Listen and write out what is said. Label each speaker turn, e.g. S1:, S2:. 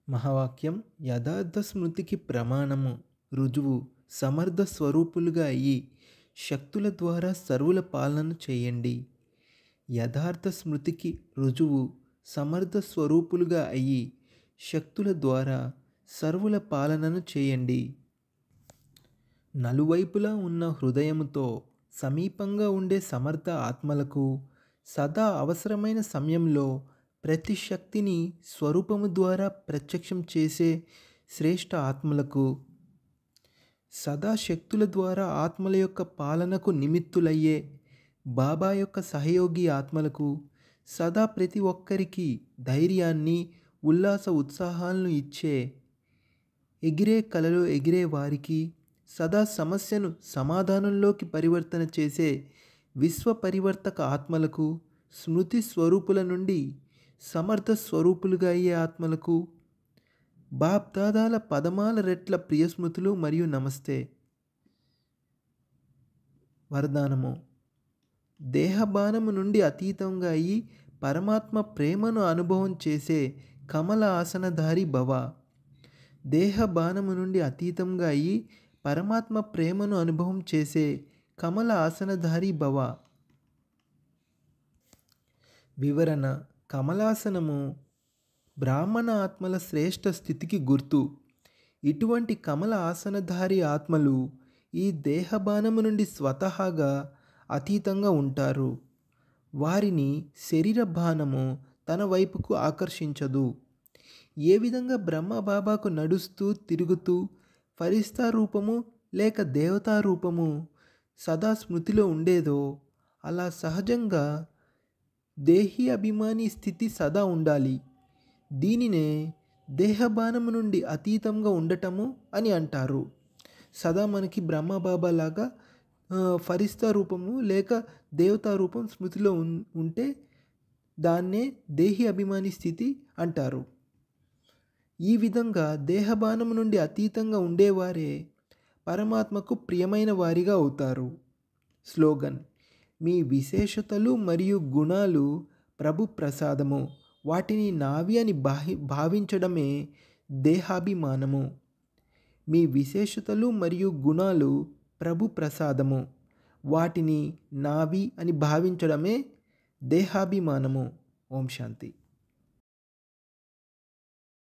S1: మహావాక్యం యథార్థ స్మృతికి ప్రమాణము రుజువు సమర్థ స్వరూపులుగా అయ్యి శక్తుల ద్వారా సర్వుల పాలన చేయండి. యథార్థ స్మృతికి రుజువు సమర్థ స్వరూపులుగా అయ్యి శక్తుల ద్వారా సర్వుల పాలనను చేయండి. నలువైపులా ఉన్న హృదయముతో సమీపంగా ఉండే సమర్థ ఆత్మలకు సదా అవసరమైన సమయంలో ప్రతి శక్తిని స్వరూపము ద్వారా ప్రత్యక్షం చేసే శ్రేష్ఠ ఆత్మలకు, సదా శక్తుల ద్వారా ఆత్మల యొక్క పాలనకు నిమిత్తులయ్యే బాబా యొక్క సహయోగి ఆత్మలకు, సదా ప్రతి ఒక్కరికి ధైర్యాన్ని ఉల్లాస ఉత్సాహాలను ఇచ్చే ఎగిరే కలలో ఎగిరే వారికి, సదా సమస్యను సమాధానంలోకి పరివర్తన చేసే విశ్వ పరివర్తక ఆత్మలకు, స్మృతి స్వరూపుల నుండి సమర్థ స్వరూపులుగా అయ్యే ఆత్మలకు బాప్దాదాల పదమాల రెట్ల ప్రియస్మృతులు మరియు నమస్తే. వరదానము: దేహబానము నుండి అతీతంగా అయి పరమాత్మ ప్రేమను అనుభవం చేసే కమల ఆసనధారి భవ. దేహబానము నుండి అతీతంగా అయి పరమాత్మ ప్రేమను అనుభవం చేసే కమల ఆసనధారి భవ. వివరణ: కమలాసనము బ్రాహ్మణ ఆత్మల శ్రేష్ఠ స్థితికి గుర్తు. ఇటువంటి కమల ఆసనధారి ఆత్మలు ఈ దేహబానము నుండి స్వతహాగా అతీతంగా ఉంటారు. వారిని శరీర బాణము తన వైపుకు ఆకర్షించదు. ఏ విధంగా బ్రహ్మ బాబాకు నడుస్తూ తిరుగుతూ ఫరిస్తా రూపము లేక దేవతా రూపము సదా స్మృతిలో ఉండేదో అలా సహజంగా దేహీ అభిమాని స్థితి సదా ఉండాలి. దీనినే దేహబానము నుండి అతీతంగా ఉండటము అని అంటారు. సదా మనకి బ్రహ్మబాబా లాగా ఫరిస్తా రూపము లేక దేవతా రూపం స్మృతిలో ఉంటే దాన్నే దేహి అభిమాని స్థితి అంటారు. ఈ విధంగా దేహబానము నుండి అతీతంగా ఉండేవారే పరమాత్మకు ప్రియమైన వారిగా అవుతారు. స్లోగన్: మీ విశేషతలు మరియు గుణాలు ప్రభు ప్రసాదము. వాటిని నావి అని భావించడమే దేహాభిమానము. మీ విశేషతలు మరియు గుణాలు ప్రభు ప్రసాదము. వాటిని నావి అని భావించడమే దేహాభిమానము. ఓం శాంతి.